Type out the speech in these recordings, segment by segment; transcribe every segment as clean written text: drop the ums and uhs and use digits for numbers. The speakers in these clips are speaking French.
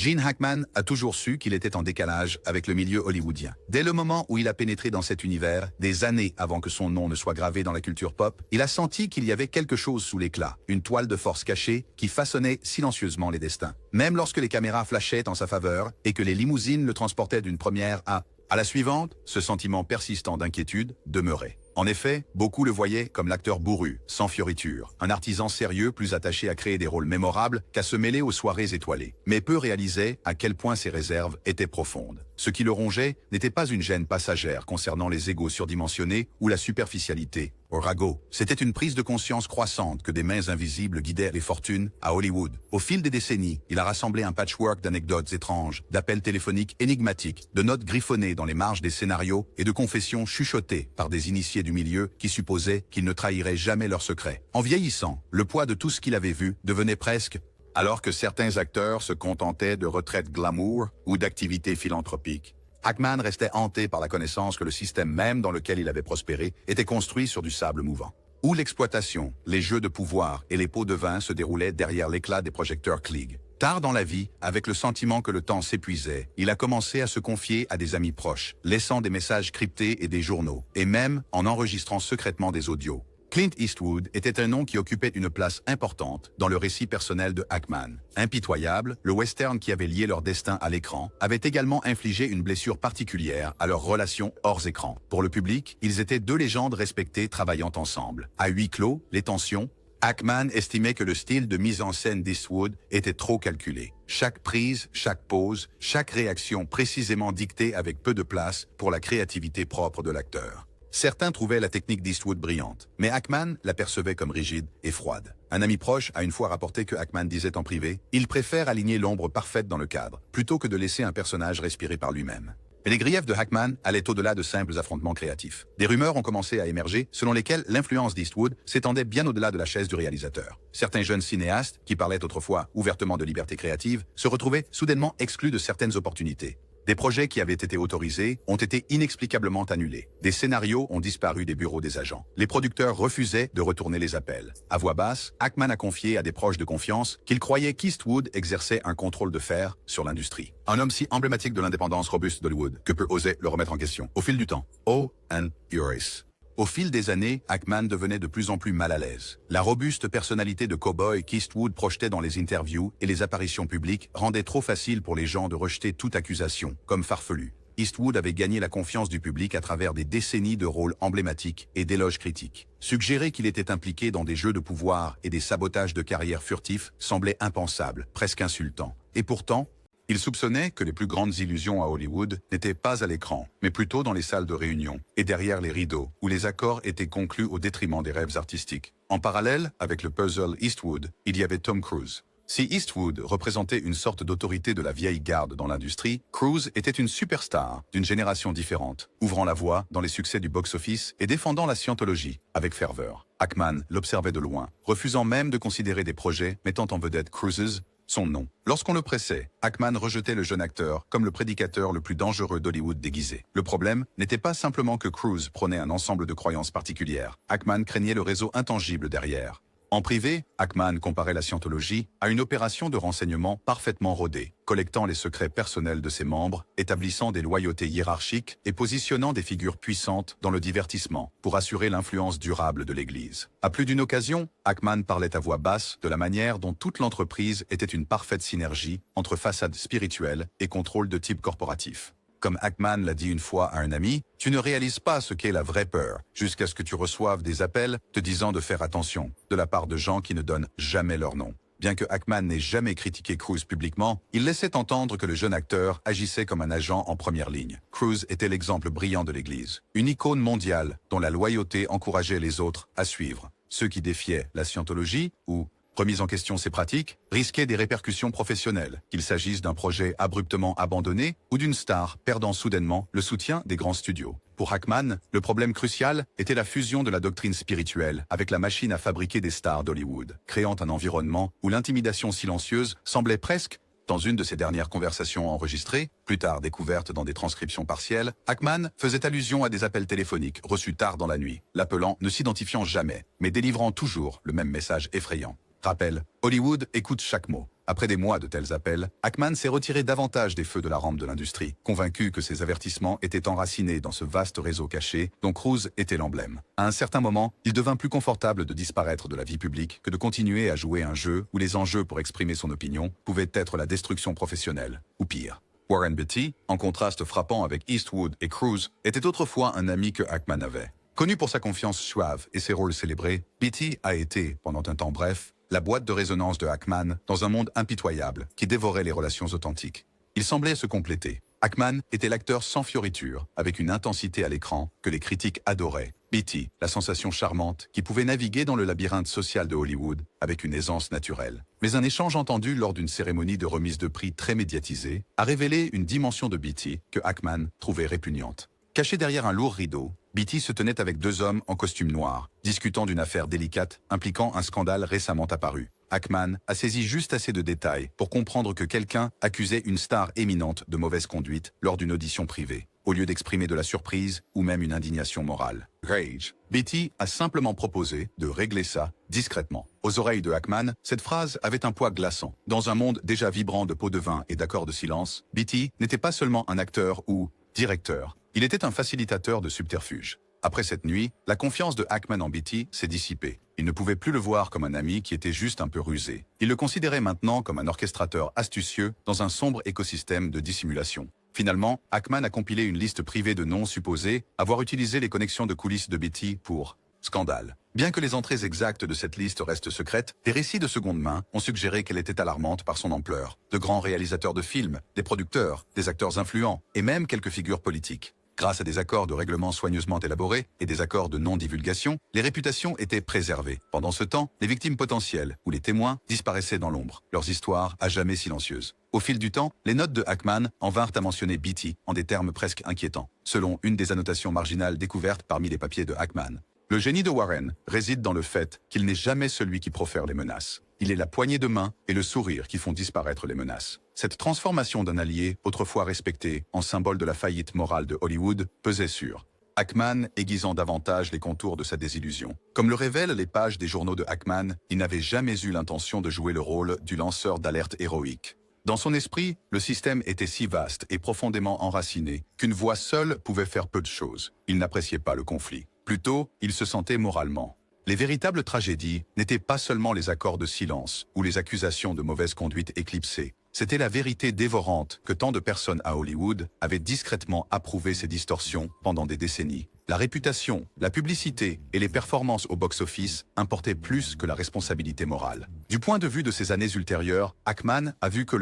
Gene Hackman a toujours su qu'il était en décalage avec le milieu hollywoodien. Dès le moment où il a pénétré dans cet univers, des années avant que son nom ne soit gravé dans la culture pop, il a senti qu'il y avait quelque chose sous l'éclat, une toile de force cachée qui façonnait silencieusement les destins. Même lorsque les caméras flashaient en sa faveur et que les limousines le transportaient d'une première à la suivante, ce sentiment persistant d'inquiétude demeurait. En effet, beaucoup le voyaient comme l'acteur bourru, sans fioriture, un artisan sérieux plus attaché à créer des rôles mémorables qu'à se mêler aux soirées étoilées. Mais peu réalisaient à quel point ses réserves étaient profondes. Ce qui le rongeait n'était pas une gêne passagère concernant les égos surdimensionnés ou la superficialité au ragot. C'était une prise de conscience croissante que des mains invisibles guidaient les fortunes à Hollywood. Au fil des décennies, il a rassemblé un patchwork d'anecdotes étranges, d'appels téléphoniques énigmatiques, de notes griffonnées dans les marges des scénarios et de confessions chuchotées par des initiés du milieu qui supposaient qu'ils ne trahiraient jamais leurs secrets. En vieillissant, le poids de tout ce qu'il avait vu devenait presque, alors que certains acteurs se contentaient de retraites glamour ou d'activités philanthropiques. Hackman restait hanté par la connaissance que le système même dans lequel il avait prospéré était construit sur du sable mouvant, où l'exploitation, les jeux de pouvoir et les pots de vin se déroulaient derrière l'éclat des projecteurs Klieg. Tard dans la vie, avec le sentiment que le temps s'épuisait, il a commencé à se confier à des amis proches, laissant des messages cryptés et des journaux, et même en enregistrant secrètement des audios. Clint Eastwood était un nom qui occupait une place importante dans le récit personnel de Hackman. Impitoyable, le western qui avait lié leur destin à l'écran avait également infligé une blessure particulière à leur relation hors écran. Pour le public, ils étaient deux légendes respectées travaillant ensemble. À huis clos, les tensions, Hackman estimait que le style de mise en scène d'Eastwood était trop calculé. Chaque prise, chaque pause, chaque réaction précisément dictée avec peu de place pour la créativité propre de l'acteur. Certains trouvaient la technique d'Eastwood brillante, mais Hackman la percevait comme rigide et froide. Un ami proche a une fois rapporté que Hackman disait en privé « Il préfère aligner l'ombre parfaite dans le cadre, plutôt que de laisser un personnage respirer par lui-même ». Mais les griefs de Hackman allaient au-delà de simples affrontements créatifs. Des rumeurs ont commencé à émerger selon lesquelles l'influence d'Eastwood s'étendait bien au-delà de la chaise du réalisateur. Certains jeunes cinéastes, qui parlaient autrefois ouvertement de liberté créative, se retrouvaient soudainement exclus de certaines opportunités. Des projets qui avaient été autorisés ont été inexplicablement annulés. Des scénarios ont disparu des bureaux des agents. Les producteurs refusaient de retourner les appels. À voix basse, Hackman a confié à des proches de confiance qu'il croyait qu'Eastwood exerçait un contrôle de fer sur l'industrie. Un homme si emblématique de l'indépendance robuste d'Hollywood que peu osaient le remettre en question. Au fil du temps, Owen Uris. Au fil des années, Hackman devenait de plus en plus mal à l'aise. La robuste personnalité de cow-boy qu'Eastwood projetait dans les interviews et les apparitions publiques rendait trop facile pour les gens de rejeter toute accusation, comme farfelue. Eastwood avait gagné la confiance du public à travers des décennies de rôles emblématiques et d'éloges critiques. Suggérer qu'il était impliqué dans des jeux de pouvoir et des sabotages de carrière furtifs semblait impensable, presque insultant. Et pourtant, il soupçonnait que les plus grandes illusions à Hollywood n'étaient pas à l'écran, mais plutôt dans les salles de réunion et derrière les rideaux, où les accords étaient conclus au détriment des rêves artistiques. En parallèle, avec le puzzle Eastwood, il y avait Tom Cruise. Si Eastwood représentait une sorte d'autorité de la vieille garde dans l'industrie, Cruise était une superstar d'une génération différente, ouvrant la voie dans les succès du box-office et défendant la scientologie avec ferveur. Hackman l'observait de loin, refusant même de considérer des projets mettant en vedette Cruise's son nom. Lorsqu'on le pressait, Hackman rejetait le jeune acteur comme le prédicateur le plus dangereux d'Hollywood déguisé. Le problème n'était pas simplement que Cruise prônait un ensemble de croyances particulières. Hackman craignait le réseau intangible derrière. En privé, Hackman comparait la scientologie à une opération de renseignement parfaitement rodée, collectant les secrets personnels de ses membres, établissant des loyautés hiérarchiques et positionnant des figures puissantes dans le divertissement pour assurer l'influence durable de l'Église. À plus d'une occasion, Hackman parlait à voix basse de la manière dont toute l'entreprise était une parfaite synergie entre façade spirituelle et contrôle de type corporatif. Comme Hackman l'a dit une fois à un ami, tu ne réalises pas ce qu'est la vraie peur, jusqu'à ce que tu reçoives des appels te disant de faire attention, de la part de gens qui ne donnent jamais leur nom. Bien que Hackman n'ait jamais critiqué Cruise publiquement, il laissait entendre que le jeune acteur agissait comme un agent en première ligne. Cruise était l'exemple brillant de l'Église, une icône mondiale dont la loyauté encourageait les autres à suivre. Ceux qui défiaient la scientologie ou remise en question ses pratiques, risquait des répercussions professionnelles, qu'il s'agisse d'un projet abruptement abandonné ou d'une star perdant soudainement le soutien des grands studios. Pour Hackman, le problème crucial était la fusion de la doctrine spirituelle avec la machine à fabriquer des stars d'Hollywood, créant un environnement où l'intimidation silencieuse semblait presque, dans une de ses dernières conversations enregistrées, plus tard découvertes dans des transcriptions partielles, Hackman faisait allusion à des appels téléphoniques reçus tard dans la nuit, l'appelant ne s'identifiant jamais, mais délivrant toujours le même message effrayant. Rappel, Hollywood écoute chaque mot. Après des mois de tels appels, Ackman s'est retiré davantage des feux de la rampe de l'industrie, convaincu que ses avertissements étaient enracinés dans ce vaste réseau caché dont Cruise était l'emblème. À un certain moment, il devint plus confortable de disparaître de la vie publique que de continuer à jouer un jeu où les enjeux pour exprimer son opinion pouvaient être la destruction professionnelle, ou pire. Warren Beatty, en contraste frappant avec Eastwood et Cruise, était autrefois un ami que Ackman avait. Connu pour sa confiance suave et ses rôles célébrés, Beatty a été, pendant un temps bref, la boîte de résonance de Ackman dans un monde impitoyable qui dévorait les relations authentiques. Il semblait se compléter. Ackman était l'acteur sans fioriture, avec une intensité à l'écran que les critiques adoraient. Beatty, la sensation charmante qui pouvait naviguer dans le labyrinthe social de Hollywood avec une aisance naturelle. Mais un échange entendu lors d'une cérémonie de remise de prix très médiatisée a révélé une dimension de Beatty que Ackman trouvait répugnante. Caché derrière un lourd rideau, Beatty se tenait avec deux hommes en costume noir, discutant d'une affaire délicate impliquant un scandale récemment apparu. Ackman a saisi juste assez de détails pour comprendre que quelqu'un accusait une star éminente de mauvaise conduite lors d'une audition privée, au lieu d'exprimer de la surprise ou même une indignation morale. Rage. Beatty a simplement proposé de régler ça discrètement. Aux oreilles de Ackman, cette phrase avait un poids glaçant. Dans un monde déjà vibrant de pots de vin et d'accords de silence, Beatty n'était pas seulement un acteur ou directeur, il était un facilitateur de subterfuge. Après cette nuit, la confiance de Ackman en Beatty s'est dissipée. Il ne pouvait plus le voir comme un ami qui était juste un peu rusé. Il le considérait maintenant comme un orchestrateur astucieux dans un sombre écosystème de dissimulation. Finalement, Ackman a compilé une liste privée de noms supposés avoir utilisé les connexions de coulisses de Beatty pour scandale. Bien que les entrées exactes de cette liste restent secrètes, des récits de seconde main ont suggéré qu'elle était alarmante par son ampleur. De grands réalisateurs de films, des producteurs, des acteurs influents et même quelques figures politiques. Grâce à des accords de règlement soigneusement élaborés et des accords de non-divulgation, les réputations étaient préservées. Pendant ce temps, les victimes potentielles ou les témoins disparaissaient dans l'ombre, leurs histoires à jamais silencieuses. Au fil du temps, les notes de Ackman en vinrent à mentionner Beatty en des termes presque inquiétants, selon une des annotations marginales découvertes parmi les papiers de Ackman. Le génie de Warren réside dans le fait qu'il n'est jamais celui qui profère les menaces. Il est la poignée de main et le sourire qui font disparaître les menaces. Cette transformation d'un allié, autrefois respecté, en symbole de la faillite morale de Hollywood, pesait sur Ackman, aiguisant davantage les contours de sa désillusion. Comme le révèlent les pages des journaux de Ackman, il n'avait jamais eu l'intention de jouer le rôle du lanceur d'alerte héroïque. Dans son esprit, le système était si vaste et profondément enraciné qu'une voix seule pouvait faire peu de choses. Il n'appréciait pas le conflit. Plutôt, il se sentait moralement. Les véritables tragédies n'étaient pas seulement les accords de silence ou les accusations de mauvaise conduite éclipsées. C'était la vérité dévorante que tant de personnes à Hollywood avaient discrètement approuvé ces distorsions pendant des décennies. La réputation, la publicité et les performances au box-office importaient plus que la responsabilité morale. Du point de vue de ces années ultérieures, Ackman a vu que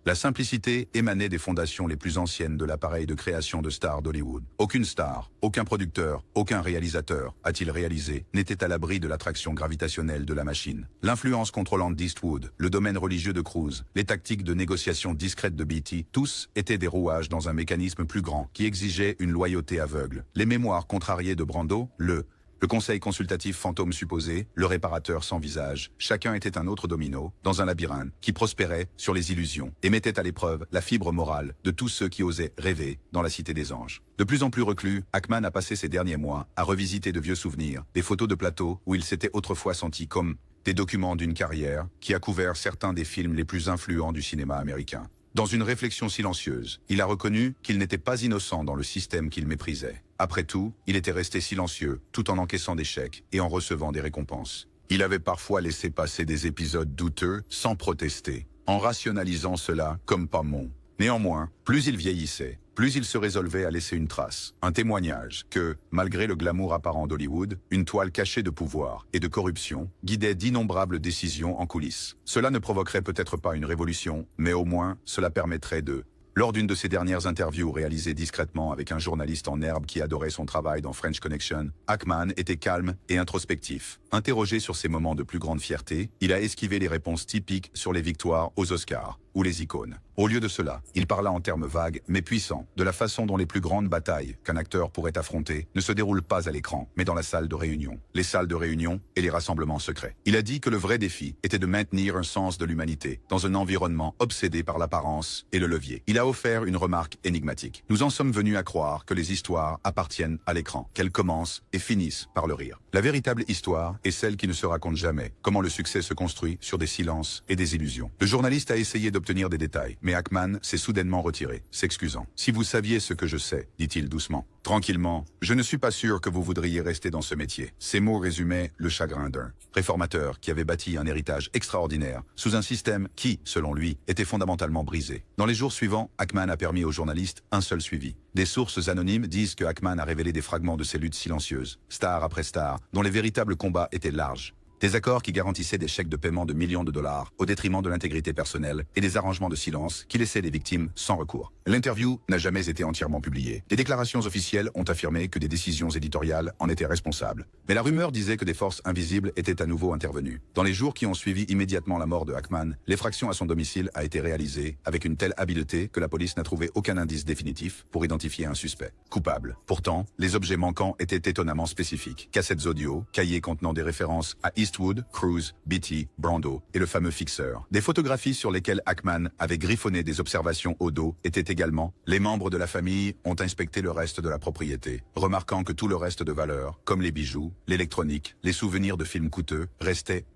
la simplicité émanait des fondations les plus anciennes de l'appareil de création de stars d'Hollywood. Aucune star, aucun producteur, aucun réalisateur, a-t-il réalisé, n'était à l'abri de l'attraction gravitationnelle de la machine. L'influence contrôlante d'Eastwood, le domaine religieux de Cruise, les tactiques de négociation discrètes de Beatty, tous étaient des rouages dans un mécanisme plus grand qui exigeait une loyauté aveugle. Les mémoires contrariées de Brando, le conseil consultatif fantôme supposé, le réparateur sans visage, chacun était un autre domino, dans un labyrinthe, qui prospérait sur les illusions, et mettait à l'épreuve la fibre morale de tous ceux qui osaient rêver dans la cité des anges. De plus en plus reclus, Ackman a passé ces derniers mois à revisiter de vieux souvenirs, des photos de plateau où il s'était autrefois senti comme des documents d'une carrière qui a couvert certains des films les plus influents du cinéma américain. Dans une réflexion silencieuse, il a reconnu qu'il n'était pas innocent dans le système qu'il méprisait. Après tout, il était resté silencieux, tout en encaissant des chèques et en recevant des récompenses. Il avait parfois laissé passer des épisodes douteux sans protester, en rationalisant cela comme pas bon. Néanmoins, plus il vieillissait, plus il se résolvait à laisser une trace, un témoignage que, malgré le glamour apparent d'Hollywood, une toile cachée de pouvoir et de corruption guidait d'innombrables décisions en coulisses. Cela ne provoquerait peut-être pas une révolution, mais au moins cela permettrait de... Lors d'une de ses dernières interviews réalisées discrètement avec un journaliste en herbe qui adorait son travail dans French Connection, Ackman était calme et introspectif. Interrogé sur ses moments de plus grande fierté, il a esquivé les réponses typiques sur les victoires aux Oscars ou les icônes. Au lieu de cela, il parla en termes vagues mais puissants de la façon dont les plus grandes batailles qu'un acteur pourrait affronter ne se déroulent pas à l'écran, mais dans la salle de réunion, les salles de réunion et les rassemblements secrets. Il a dit que le vrai défi était de maintenir un sens de l'humanité dans un environnement obsédé par l'apparence et le levier. Il a offert une remarque énigmatique. Nous en sommes venus à croire que les histoires appartiennent à l'écran, qu'elles commencent et finissent par le rire. La véritable histoire est celle qui ne se raconte jamais, comment le succès se construit sur des silences et des illusions. Le journaliste a essayé d'obtenir des détails, mais Ackman s'est soudainement retiré, s'excusant. « Si vous saviez ce que je sais, dit-il doucement. Tranquillement, je ne suis pas sûr que vous voudriez rester dans ce métier. » Ces mots résumaient le chagrin d'un réformateur qui avait bâti un héritage extraordinaire sous un système qui, selon lui, était fondamentalement brisé. Dans les jours suivants, Ackman a permis aux journalistes un seul suivi. Des sources anonymes disent que Ackman a révélé des fragments de ces luttes silencieuses, star après star, dont les véritables combats étaient larges. Des accords qui garantissaient des chèques de paiement de millions de dollars au détriment de l'intégrité personnelle et des arrangements de silence qui laissaient les victimes sans recours. L'interview n'a jamais été entièrement publiée. Des déclarations officielles ont affirmé que des décisions éditoriales en étaient responsables. Mais la rumeur disait que des forces invisibles étaient à nouveau intervenues. Dans les jours qui ont suivi immédiatement la mort de Ackman, l'effraction à son domicile a été réalisée avec une telle habileté que la police n'a trouvé aucun indice définitif pour identifier un suspect coupable. Pourtant, les objets manquants étaient étonnamment spécifiques. Cassettes audio, cahiers contenant des références à Eastwood, Cruise, Beatty, Brando et le fameux fixeur. Des photographies sur lesquelles Ackman avait griffonné des observations au dos étaient également. Les membres de la famille ont inspecté le reste de la propriété, remarquant que tout le reste de valeur, comme les bijoux, l'électronique, les souvenirs de films coûteux, restait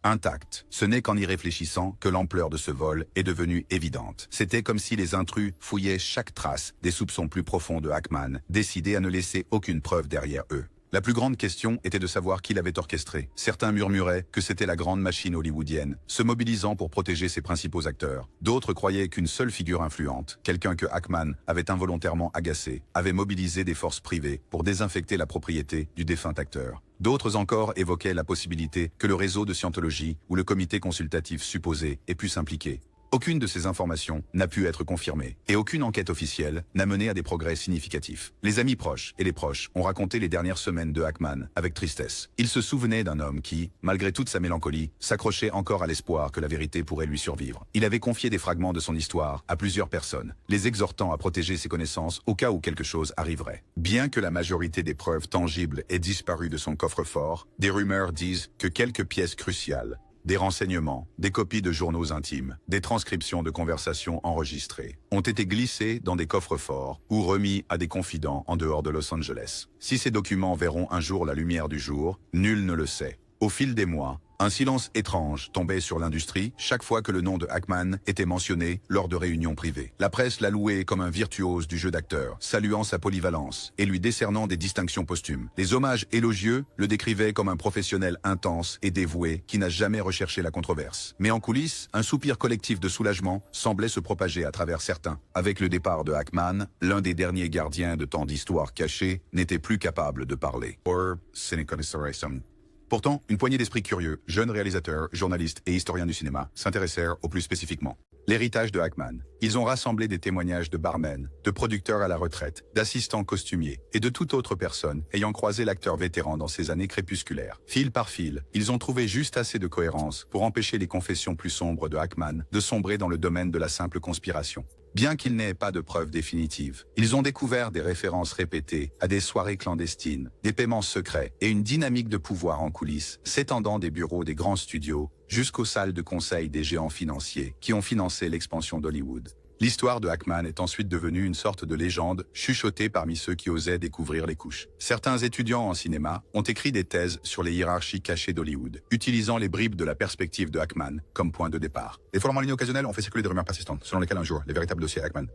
intact. Ce n'est qu'en y réfléchissant que l'ampleur de ce vol est devenue évidente. C'était comme si les intrus fouillaient chaque trace des soupçons plus profonds de Ackman, décidés à ne laisser aucune preuve derrière eux. La plus grande question était de savoir qui l'avait orchestré. Certains murmuraient que c'était la grande machine hollywoodienne, se mobilisant pour protéger ses principaux acteurs. D'autres croyaient qu'une seule figure influente, quelqu'un que Ackman avait involontairement agacé, avait mobilisé des forces privées pour désinfecter la propriété du défunt acteur. D'autres encore évoquaient la possibilité que le réseau de scientologie ou le comité consultatif supposé ait pu s'impliquer. Aucune de ces informations n'a pu être confirmée, et aucune enquête officielle n'a mené à des progrès significatifs. Les amis proches et les proches ont raconté les dernières semaines de Ackman avec tristesse. Ils se souvenaient d'un homme qui, malgré toute sa mélancolie, s'accrochait encore à l'espoir que la vérité pourrait lui survivre. Il avait confié des fragments de son histoire à plusieurs personnes, les exhortant à protéger ses connaissances au cas où quelque chose arriverait. Bien que la majorité des preuves tangibles aient disparu de son coffre-fort, des rumeurs disent que quelques pièces cruciales, des renseignements, des copies de journaux intimes, des transcriptions de conversations enregistrées ont été glissés dans des coffres-forts ou remis à des confidents en dehors de Los Angeles. Si ces documents verront un jour la lumière du jour, nul ne le sait. Au fil des mois, un silence étrange tombait sur l'industrie chaque fois que le nom de Ackman était mentionné lors de réunions privées. La presse l'a loué comme un virtuose du jeu d'acteur, saluant sa polyvalence et lui décernant des distinctions posthumes. Les hommages élogieux le décrivaient comme un professionnel intense et dévoué qui n'a jamais recherché la controverse. Mais en coulisses, un soupir collectif de soulagement semblait se propager à travers certains. Avec le départ de Ackman, l'un des derniers gardiens de tant d'histoires cachées n'était plus capable de parler. Pourtant, une poignée d'esprits curieux, jeunes réalisateurs, journalistes et historiens du cinéma, s'intéressèrent au plus spécifiquement l'héritage de Ackman. Ils ont rassemblé des témoignages de barmen, de producteurs à la retraite, d'assistants costumiers et de toute autre personne ayant croisé l'acteur vétéran dans ses années crépusculaires. Fil par fil, ils ont trouvé juste assez de cohérence pour empêcher les confessions plus sombres de Ackman de sombrer dans le domaine de la simple conspiration. Bien qu'ils n'aient pas de preuves définitives, ils ont découvert des références répétées à des soirées clandestines, des paiements secrets et une dynamique de pouvoir en coulisses, s'étendant des bureaux des grands studios jusqu'aux salles de conseil des géants financiers qui ont financé l'expansion d'Hollywood. L'histoire de Ackman est ensuite devenue une sorte de légende chuchotée parmi ceux qui osaient découvrir les couches. Certains étudiants en cinéma ont écrit des thèses sur les hiérarchies cachées d'Hollywood, utilisant les bribes de la perspective de Ackman comme point de départ. Les forums en ligne occasionnels ont fait circuler des rumeurs persistantes, selon lesquelles un jour, les véritables dossiers Ackman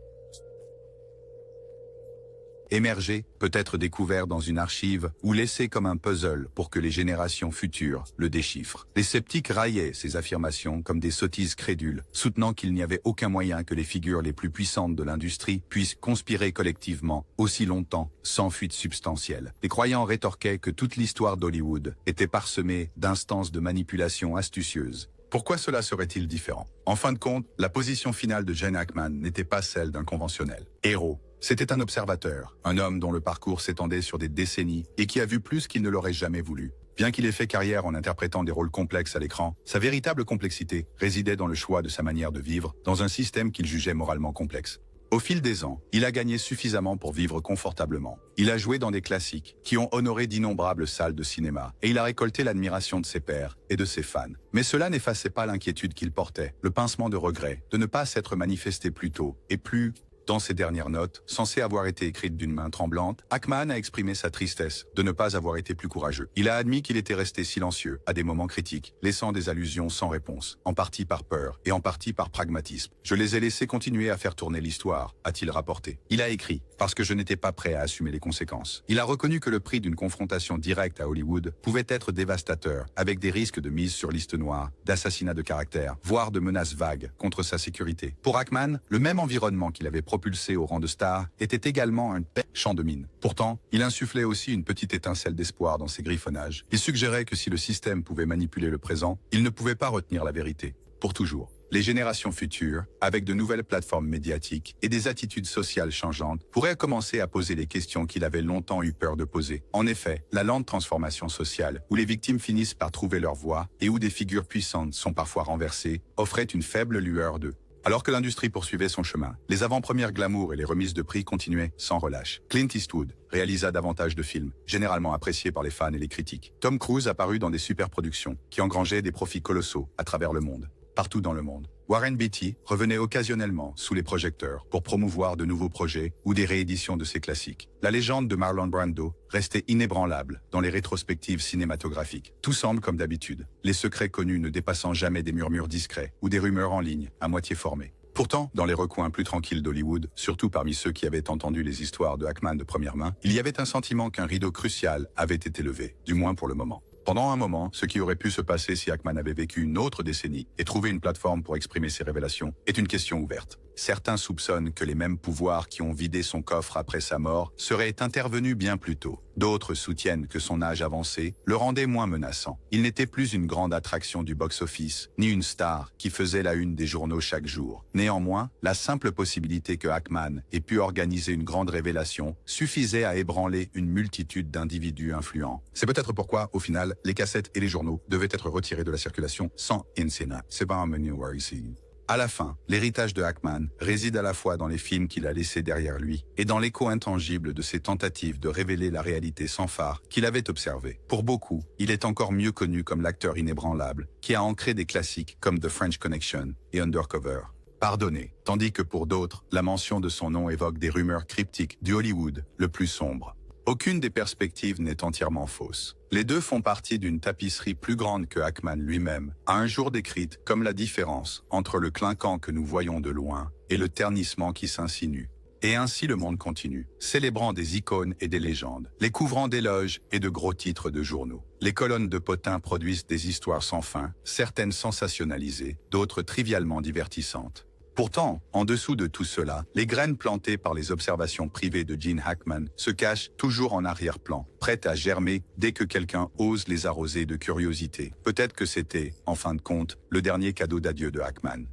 émerger, peut être découvert dans une archive ou laissé comme un puzzle pour que les générations futures le déchiffrent. Les sceptiques raillaient ces affirmations comme des sottises crédules, soutenant qu'il n'y avait aucun moyen que les figures les plus puissantes de l'industrie puissent conspirer collectivement aussi longtemps sans fuite substantielle. Les croyants rétorquaient que toute l'histoire d'Hollywood était parsemée d'instances de manipulation astucieuses. Pourquoi cela serait-il différent? En fin de compte, la position finale de Gene Hackman n'était pas celle d'un conventionnel héros. C'était un observateur, un homme dont le parcours s'étendait sur des décennies et qui a vu plus qu'il ne l'aurait jamais voulu. Bien qu'il ait fait carrière en interprétant des rôles complexes à l'écran, sa véritable complexité résidait dans le choix de sa manière de vivre dans un système qu'il jugeait moralement complexe. Au fil des ans, il a gagné suffisamment pour vivre confortablement. Il a joué dans des classiques qui ont honoré d'innombrables salles de cinéma et il a récolté l'admiration de ses pairs et de ses fans. Mais cela n'effaçait pas l'inquiétude qu'il portait, le pincement de regret de ne pas s'être manifesté plus tôt et plus. Dans ses dernières notes, censées avoir été écrites d'une main tremblante, Ackman a exprimé sa tristesse de ne pas avoir été plus courageux. Il a admis qu'il était resté silencieux à des moments critiques, laissant des allusions sans réponse, en partie par peur et en partie par pragmatisme. « Je les ai laissés continuer à faire tourner l'histoire », a-t-il rapporté. Il a écrit « parce que je n'étais pas prêt à assumer les conséquences ». Il a reconnu que le prix d'une confrontation directe à Hollywood pouvait être dévastateur, avec des risques de mise sur liste noire, d'assassinat de caractère, voire de menaces vagues contre sa sécurité. Pour Ackman, le même environnement qu'il avait propulsé au rang de star, était également un champ de mine. Pourtant, il insufflait aussi une petite étincelle d'espoir dans ses griffonnages. Il suggérait que si le système pouvait manipuler le présent, il ne pouvait pas retenir la vérité. Pour toujours. Les générations futures, avec de nouvelles plateformes médiatiques et des attitudes sociales changeantes, pourraient commencer à poser les questions qu'il avait longtemps eu peur de poser. En effet, la lente transformation sociale, où les victimes finissent par trouver leur voie et où des figures puissantes sont parfois renversées, offrait une faible lueur de. Alors que l'industrie poursuivait son chemin, les avant-premières glamour et les remises de prix continuaient sans relâche. Clint Eastwood réalisa davantage de films, généralement appréciés par les fans et les critiques. Tom Cruise apparut dans des superproductions qui engrangeaient des profits colossaux à travers le monde, partout dans le monde. Warren Beatty revenait occasionnellement sous les projecteurs pour promouvoir de nouveaux projets ou des rééditions de ses classiques. La légende de Marlon Brando restait inébranlable dans les rétrospectives cinématographiques. Tout semble comme d'habitude, les secrets connus ne dépassant jamais des murmures discrets ou des rumeurs en ligne à moitié formées. Pourtant, dans les recoins plus tranquilles d'Hollywood, surtout parmi ceux qui avaient entendu les histoires de Ackman de première main, il y avait un sentiment qu'un rideau crucial avait été levé, du moins pour le moment. Pendant un moment, ce qui aurait pu se passer si Ackman avait vécu une autre décennie et trouvé une plateforme pour exprimer ses révélations est une question ouverte. Certains soupçonnent que les mêmes pouvoirs qui ont vidé son coffre après sa mort seraient intervenus bien plus tôt. D'autres soutiennent que son âge avancé le rendait moins menaçant. Il n'était plus une grande attraction du box-office, ni une star qui faisait la une des journaux chaque jour. Néanmoins, la simple possibilité que Ackman ait pu organiser une grande révélation suffisait à ébranler une multitude d'individus influents. C'est peut-être pourquoi, au final, les cassettes et les journaux devaient être retirés de la circulation sans insénat. C'est pas un menu ici. À la fin, l'héritage de Ackman réside à la fois dans les films qu'il a laissés derrière lui et dans l'écho intangible de ses tentatives de révéler la réalité sans phare qu'il avait observée. Pour beaucoup, il est encore mieux connu comme l'acteur inébranlable qui a ancré des classiques comme The French Connection et Undercover. Pardonné, tandis que pour d'autres, la mention de son nom évoque des rumeurs cryptiques du Hollywood le plus sombre. Aucune des perspectives n'est entièrement fausse. Les deux font partie d'une tapisserie plus grande que Ackman lui-même, a un jour décrite comme la différence entre le clinquant que nous voyons de loin et le ternissement qui s'insinue. Et ainsi le monde continue, célébrant des icônes et des légendes, les couvrant d'éloges et de gros titres de journaux. Les colonnes de potins produisent des histoires sans fin, certaines sensationnalisées, d'autres trivialement divertissantes. Pourtant, en dessous de tout cela, les graines plantées par les observations privées de Gene Hackman se cachent toujours en arrière-plan, prêtes à germer dès que quelqu'un ose les arroser de curiosité. Peut-être que c'était, en fin de compte, le dernier cadeau d'adieu de Hackman.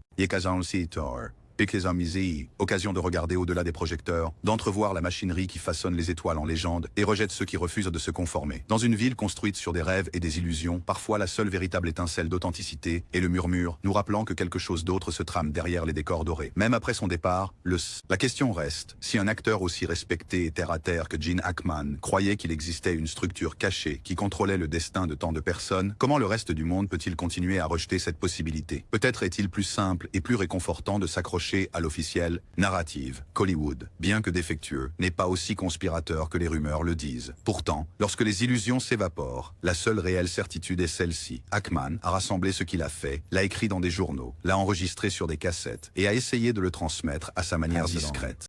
Occasion de regarder au-delà des projecteurs, d'entrevoir la machinerie qui façonne les étoiles en légendes et rejette ceux qui refusent de se conformer. Dans une ville construite sur des rêves et des illusions, parfois la seule véritable étincelle d'authenticité est le murmure, nous rappelant que quelque chose d'autre se trame derrière les décors dorés. Même après son départ, la question reste, si un acteur aussi respecté et terre-à-terre que Gene Hackman croyait qu'il existait une structure cachée qui contrôlait le destin de tant de personnes, comment le reste du monde peut-il continuer à rejeter cette possibilité? Peut-être est-il plus simple et plus réconfortant de s'accrocher à l'officielle narrative qu'Hollywood, bien que défectueux, n'est pas aussi conspirateur que les rumeurs le disent. Pourtant, lorsque les illusions s'évaporent, la seule réelle certitude est celle-ci. Ackman a rassemblé ce qu'il a fait, l'a écrit dans des journaux, l'a enregistré sur des cassettes et a essayé de le transmettre à sa manière discrète.